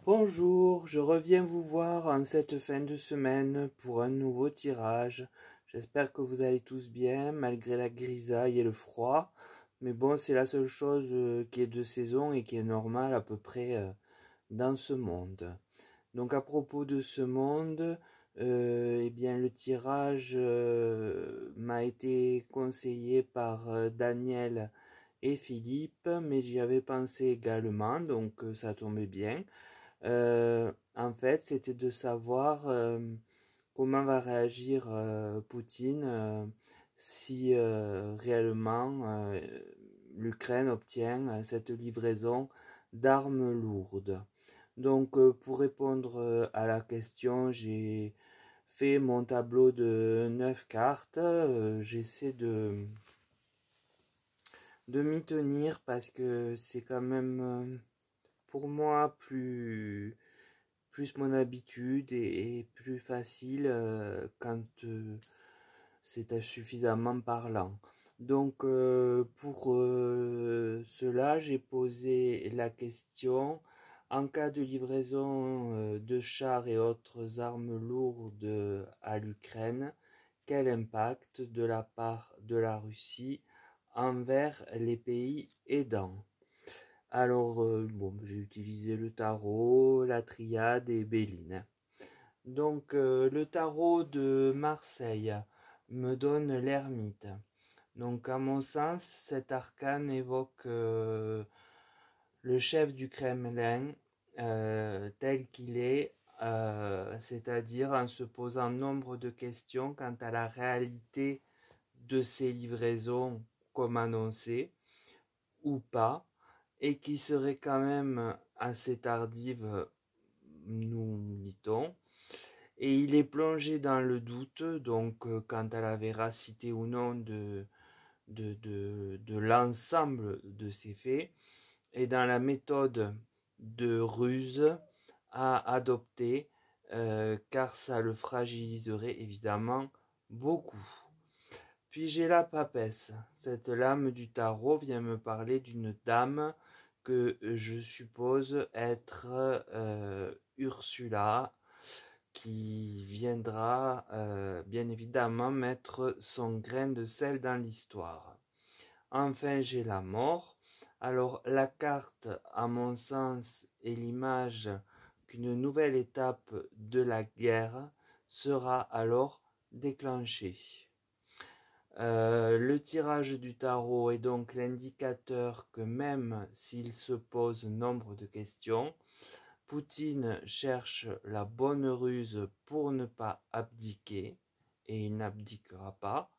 Bonjour, je reviens vous voir en cette fin de semaine pour un nouveau tirage. J'espère que vous allez tous bien malgré la grisaille et le froid. Mais bon, c'est la seule chose qui est de saison et qui est normale à peu près dans ce monde. Donc à propos de ce monde, eh bien le tirage m'a été conseillé par Daniel et Philippe, mais j'y avais pensé également, donc ça tombait bien. En fait, c'était de savoir comment va réagir Poutine si réellement l'Ukraine obtient cette livraison d'armes lourdes. Donc, pour répondre à la question, j'ai fait mon tableau de 9 cartes. J'essaie de m'y tenir parce que c'est quand même pour moi plus mon habitude et plus facile quand c'est suffisamment parlant. Donc pour cela, j'ai posé la question: en cas de livraison de chars et autres armes lourdes à l'Ukraine, quel impact de la part de la Russie envers les pays aidants? Alors, bon, j'ai utilisé le tarot, la triade et Béline. Donc, le tarot de Marseille me donne l'ermite. Donc, à mon sens, cet arcane évoque le chef du Kremlin tel qu'il est, c'est-à-dire en se posant nombre de questions quant à la réalité de ces livraisons comme annoncé ou pas, et qui serait quand même assez tardive, nous dit-on. Et il est plongé dans le doute, donc quant à la véracité ou non de l'ensemble de ces faits, et dans la méthode de ruse à adopter, car ça le fragiliserait évidemment beaucoup. Puis j'ai la papesse. Cette lame du tarot vient me parler d'une dame que je suppose être Ursula, qui viendra bien évidemment mettre son grain de sel dans l'histoire. Enfin, j'ai la mort. Alors la carte, à mon sens, est l'image qu'une nouvelle étape de la guerre sera alors déclenchée. Le tirage du tarot est donc l'indicateur que même s'il se pose nombre de questions, Poutine cherche la bonne ruse pour ne pas abdiquer, et il n'abdiquera pas.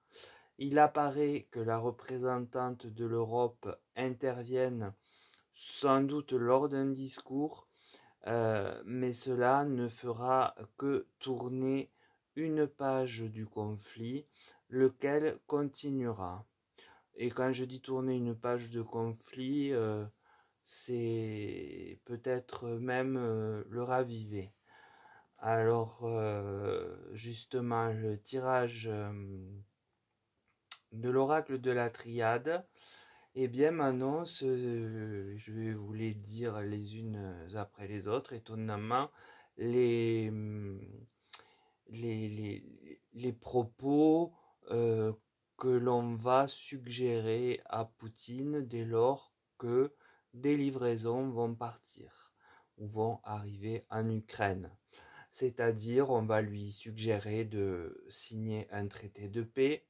Il apparaît que la représentante de l'Europe intervienne sans doute lors d'un discours, mais cela ne fera que tourner une page du conflit, lequel continuera. Et quand je dis tourner une page de conflit, c'est peut-être même le raviver. Alors, justement, le tirage de l'oracle de la triade, eh bien, m'annonce, je vais vous les dire les unes après les autres, étonnamment, les, les propos que l'on va suggérer à Poutine dès lors que des livraisons vont partir ou vont arriver en Ukraine. C'est-à-dire, on va lui suggérer de signer un traité de paix,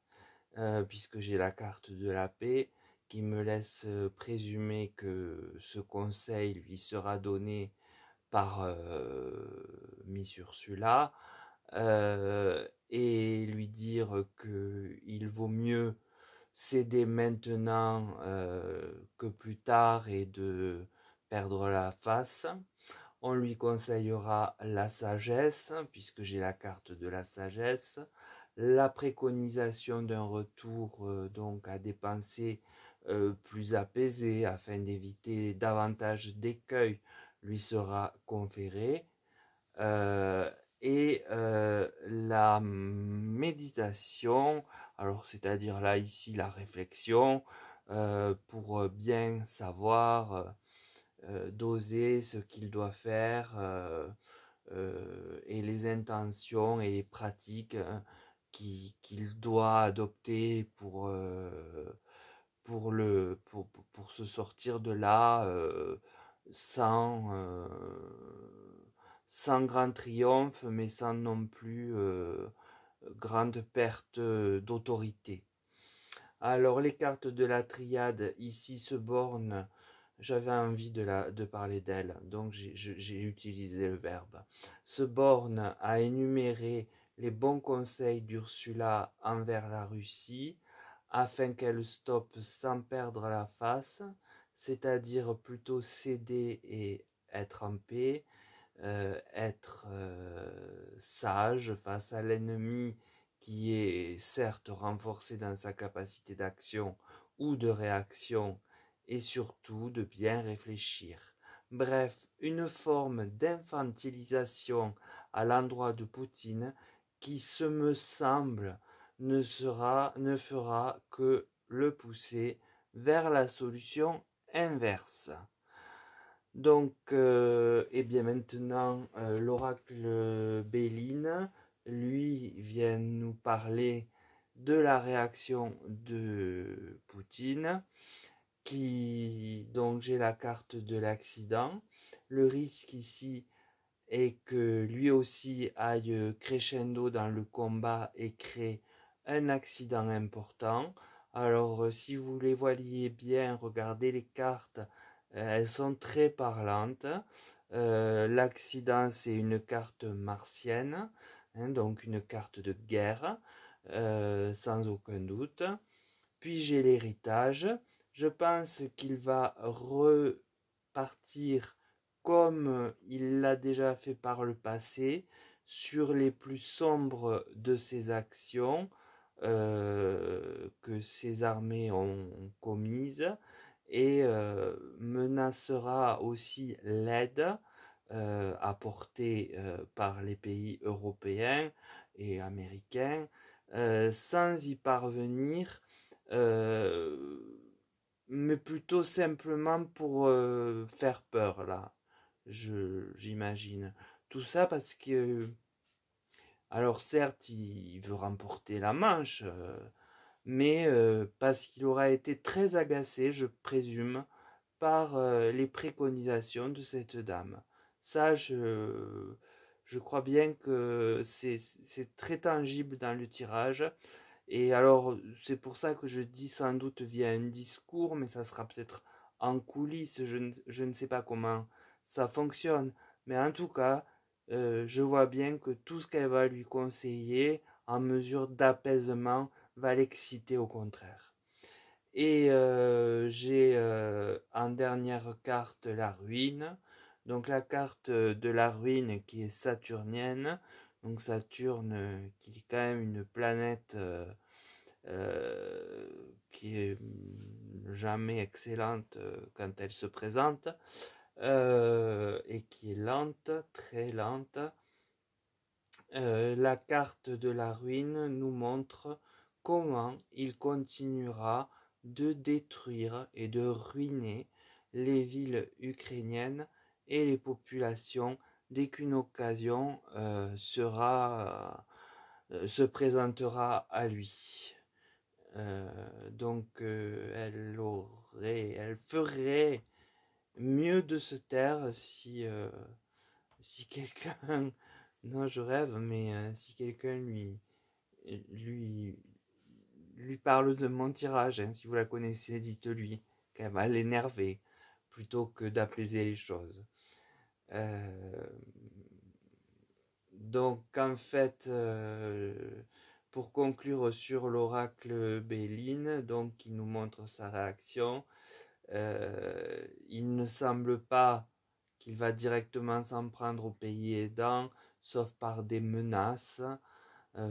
puisque j'ai la carte de la paix qui me laisse présumer que ce conseil lui sera donné par Miss Ursula, et lui dire qu'il vaut mieux céder maintenant que plus tard et de perdre la face. On lui conseillera la sagesse, puisque j'ai la carte de la sagesse, la préconisation d'un retour donc à des pensées plus apaisées afin d'éviter davantage d'écueils lui sera conférée, et la méditation, alors c'est-à-dire là ici la réflexion, pour bien savoir doser ce qu'il doit faire et les intentions et les pratiques qu'il doit adopter pour se sortir de là sans, sans grand triomphe, mais sans non plus grande perte d'autorité. Alors les cartes de la triade ici se bornent, j'avais envie de parler d'elle, donc j'ai utilisé le verbe, se bornent à énumérer les bons conseils d'Ursula envers la Russie, afin qu'elle stoppe sans perdre la face, c'est-à-dire plutôt céder et être en paix, être sage face à l'ennemi qui est certes renforcé dans sa capacité d'action ou de réaction, et surtout de bien réfléchir. Bref, une forme d'infantilisation à l'endroit de Poutine qui, ce me semble, ne fera que le pousser vers la solution inverse. Donc, et bien maintenant, l'oracle Béline, lui, vient nous parler de la réaction de Poutine, donc j'ai la carte de l'accident. Le risque ici est que lui aussi aille crescendo dans le combat et crée un accident important. Alors, si vous les voyez bien, regardez les cartes, elles sont très parlantes. L'accident, c'est une carte martienne, hein, donc une carte de guerre, sans aucun doute. Puis j'ai l'héritage. Je pense qu'il va repartir comme il l'a déjà fait par le passé sur les plus sombres de ses actions que ses armées ont commises et menacera aussi l'aide apportée par les pays européens et américains sans y parvenir, mais plutôt simplement pour faire peur là, j'imagine. Tout ça parce que, alors certes, il veut remporter la manche, mais parce qu'il aura été très agacé, je présume, par les préconisations de cette dame. Ça, je crois bien que c'est très tangible dans le tirage. Et alors, c'est pour ça que je dis sans doute via un discours, mais ça sera peut-être en coulisses, je ne sais pas comment ça fonctionne. Mais en tout cas, je vois bien que tout ce qu'elle va lui conseiller en mesure d'apaisement va l'exciter au contraire. Et j'ai en dernière carte la ruine. Donc la carte de la ruine qui est saturnienne. Donc Saturne qui est quand même une planète qui est jamais excellente quand elle se présente. Et qui est lente, très lente. La carte de la ruine nous montre comment il continuera de détruire et de ruiner les villes ukrainiennes et les populations dès qu'une occasion se présentera à lui. Donc elle ferait mieux de se taire si quelqu'un, non je rêve, mais si quelqu'un lui parle de mon tirage, hein, si vous la connaissez, dites-lui qu'elle va l'énerver plutôt que d'apaiser les choses. Donc en fait, pour conclure sur l'oracle Béline, donc qui nous montre sa réaction, il ne semble pas qu'il va directement s'en prendre au pays aidant, sauf par des menaces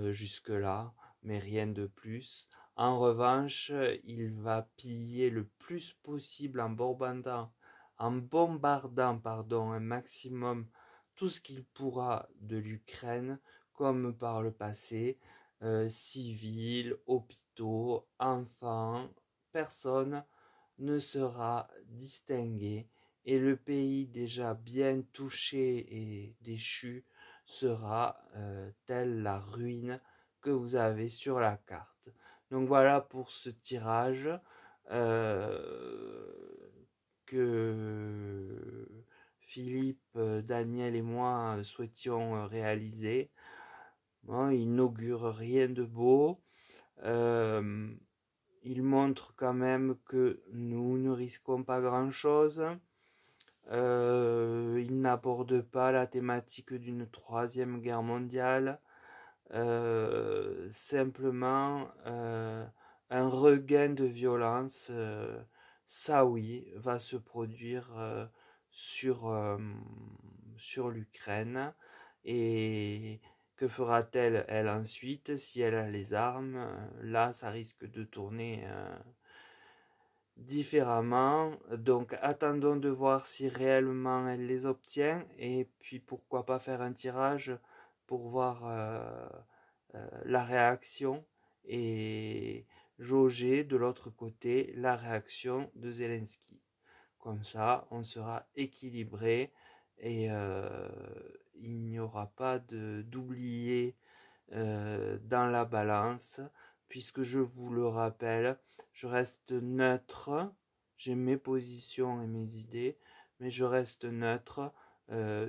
jusque-là, mais rien de plus. En revanche, il va piller le plus possible en bombardant un maximum tout ce qu'il pourra de l'Ukraine, comme par le passé, civils, hôpitaux, enfants, personne ne sera distingué et le pays déjà bien touché et déchu sera telle la ruine que vous avez sur la carte. Donc voilà pour ce tirage que Philippe, Daniel et moi souhaitions réaliser. Bon, il n'augure rien de beau. Euh, il montre quand même que nous ne risquons pas grand-chose. Il n'aborde pas la thématique d'une troisième guerre mondiale. Simplement un regain de violence, ça oui, va se produire sur l'Ukraine. Et que fera-t-elle, elle, ensuite, si elle a les armes? Là, ça risque de tourner différemment. Donc attendons de voir si réellement elle les obtient, et puis pourquoi pas faire un tirage pour voir la réaction et jauger de l'autre côté la réaction de Zelensky. Comme ça, on sera équilibré et il n'y aura pas d'oubliés dans la balance, puisque je vous le rappelle, je reste neutre, j'ai mes positions et mes idées, mais je reste neutre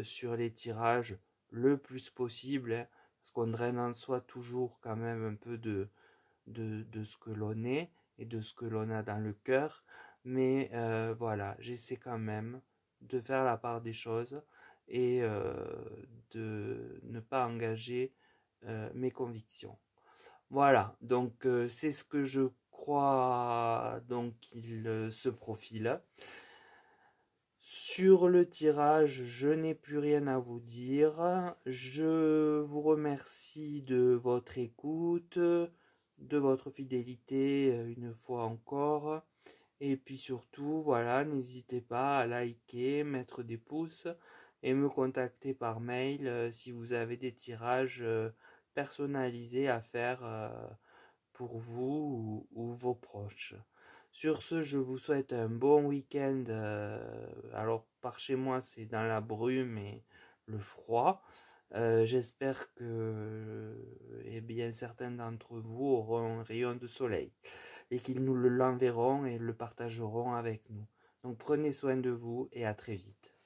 sur les tirages le plus possible, hein, parce qu'on draine en soi toujours quand même un peu de ce que l'on est et de ce que l'on a dans le cœur, mais voilà, j'essaie quand même de faire la part des choses et de ne pas engager mes convictions. Voilà, donc c'est ce que je crois donc qu'il se profile. Sur le tirage, je n'ai plus rien à vous dire. Je vous remercie de votre écoute, de votre fidélité une fois encore. Et puis surtout, voilà, n'hésitez pas à liker, mettre des pouces et me contacter par mail si vous avez des tirages personnalisés à faire pour vous ou vos proches. Sur ce, je vous souhaite un bon week-end. Alors, par chez moi, c'est dans la brume et le froid. J'espère que eh bien, certains d'entre vous auront un rayon de soleil et qu'ils nous l'enverront et le partageront avec nous. Donc prenez soin de vous et à très vite.